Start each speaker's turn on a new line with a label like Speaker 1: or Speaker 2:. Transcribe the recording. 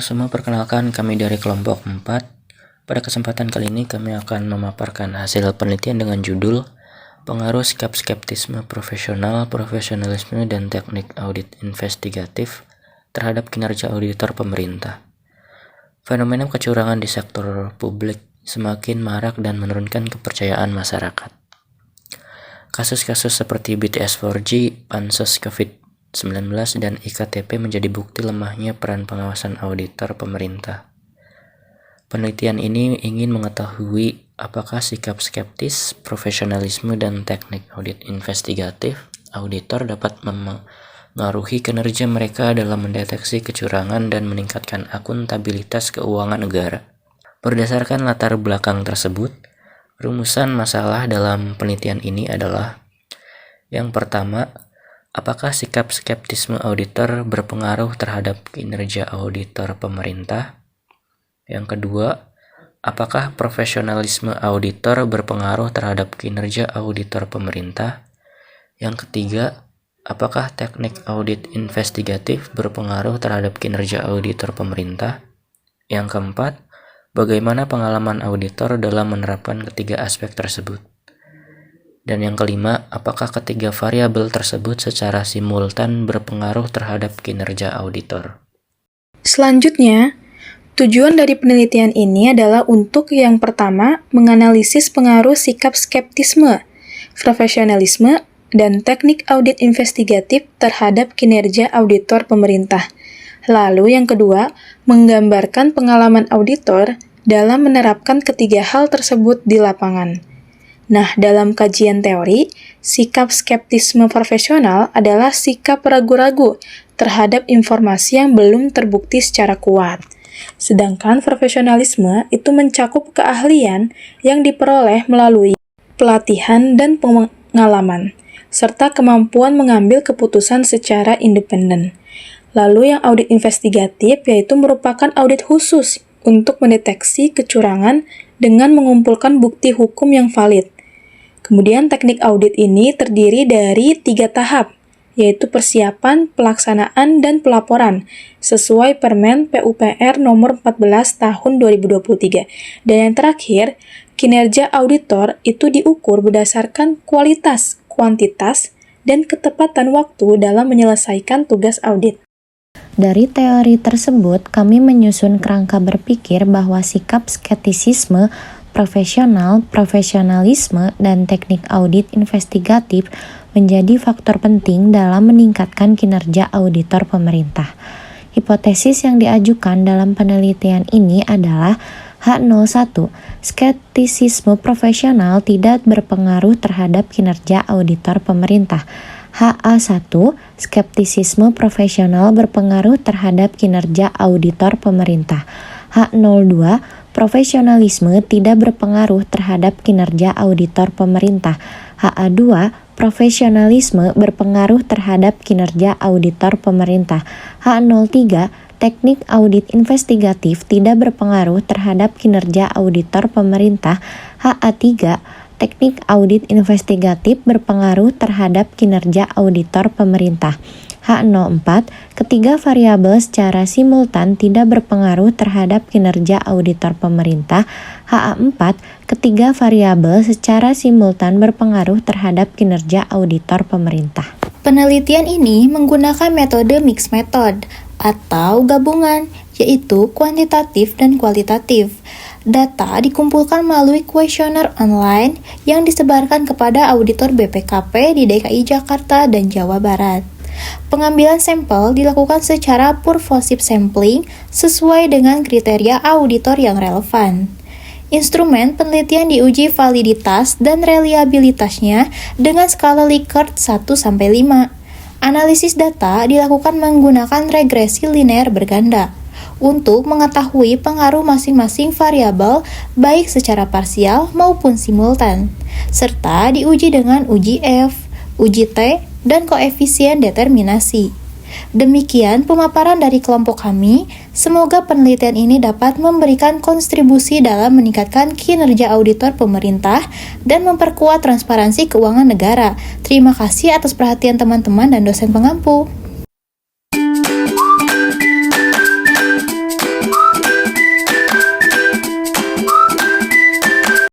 Speaker 1: semua, perkenalkan kami dari kelompok 4. Pada kesempatan kali ini kami akan memaparkan hasil penelitian dengan judul Pengaruh Sikap Skeptisme Profesional, Profesionalisme, dan Teknik Audit Investigatif terhadap kinerja auditor pemerintah. Fenomena kecurangan di sektor publik semakin marak dan menurunkan kepercayaan masyarakat. Kasus-kasus seperti BTS 4G, Pansus COVID-19, dan IKTP menjadi bukti lemahnya peran pengawasan auditor pemerintah. Penelitian ini ingin mengetahui apakah sikap skeptis, profesionalisme, dan teknik audit investigatif auditor dapat mengaruhi kinerja mereka dalam mendeteksi kecurangan dan meningkatkan akuntabilitas keuangan negara. Berdasarkan latar belakang tersebut, rumusan masalah dalam penelitian ini adalah: yang pertama, apakah sikap skeptisme auditor berpengaruh terhadap kinerja auditor pemerintah? Yang kedua, apakah profesionalisme auditor berpengaruh terhadap kinerja auditor pemerintah? Yang ketiga, apakah teknik audit investigatif berpengaruh terhadap kinerja auditor pemerintah? Yang keempat, bagaimana pengalaman auditor dalam menerapkan ketiga aspek tersebut? Dan yang kelima, apakah ketiga variabel tersebut secara simultan berpengaruh terhadap kinerja auditor?
Speaker 2: Selanjutnya, tujuan dari penelitian ini adalah untuk yang pertama, menganalisis pengaruh sikap skeptisme, profesionalisme, dan teknik audit investigatif terhadap kinerja auditor pemerintah. Lalu yang kedua, menggambarkan pengalaman auditor dalam menerapkan ketiga hal tersebut di lapangan. Nah, dalam kajian teori, sikap skeptisme profesional adalah sikap ragu-ragu terhadap informasi yang belum terbukti secara kuat. Sedangkan profesionalisme itu mencakup keahlian yang diperoleh melalui pelatihan dan pengalaman, serta kemampuan mengambil keputusan secara independen. Lalu yang audit investigatif yaitu merupakan audit khusus untuk mendeteksi kecurangan dengan mengumpulkan bukti hukum yang valid. Kemudian teknik audit ini terdiri dari 3 tahap, yaitu persiapan, pelaksanaan, dan pelaporan, sesuai Permen PUPR nomor 14 tahun 2023. Dan yang terakhir, kinerja auditor itu diukur berdasarkan kualitas, kuantitas, dan ketepatan waktu dalam menyelesaikan tugas audit.
Speaker 3: Dari teori tersebut, kami menyusun kerangka berpikir bahwa sikap skeptisisme, profesionalisme, dan teknik audit investigatif menjadi faktor penting dalam meningkatkan kinerja auditor pemerintah. Hipotesis yang diajukan dalam penelitian ini adalah H01, skeptisisme profesional tidak berpengaruh terhadap kinerja auditor pemerintah. HA1, skeptisisme profesional berpengaruh terhadap kinerja auditor pemerintah. H02, profesionalisme tidak berpengaruh terhadap kinerja auditor pemerintah. HA2, profesionalisme berpengaruh terhadap kinerja auditor pemerintah. H03, teknik audit investigatif tidak berpengaruh terhadap kinerja auditor pemerintah. HA3, teknik audit investigatif berpengaruh terhadap kinerja auditor pemerintah. H04, ketiga variabel secara simultan tidak berpengaruh terhadap kinerja auditor pemerintah. HA4, ketiga variabel secara simultan berpengaruh terhadap kinerja auditor pemerintah.
Speaker 4: Penelitian ini menggunakan metode mixed method atau gabungan, yaitu kuantitatif dan kualitatif. Data dikumpulkan melalui kuesioner online yang disebarkan kepada auditor BPKP di DKI Jakarta dan Jawa Barat. Pengambilan sampel dilakukan secara purposive sampling sesuai dengan kriteria auditor yang relevan. Instrumen penelitian diuji validitas dan reliabilitasnya dengan skala Likert 1-5. Analisis data dilakukan menggunakan regresi linear berganda untuk mengetahui pengaruh masing-masing variabel baik secara parsial maupun simultan, serta diuji dengan uji F, uji T, dan koefisien determinasi. Demikian pemaparan dari kelompok kami. Semoga penelitian ini dapat memberikan kontribusi dalam meningkatkan kinerja auditor pemerintah dan memperkuat transparansi keuangan negara. Terima kasih atas perhatian teman-teman dan dosen pengampu.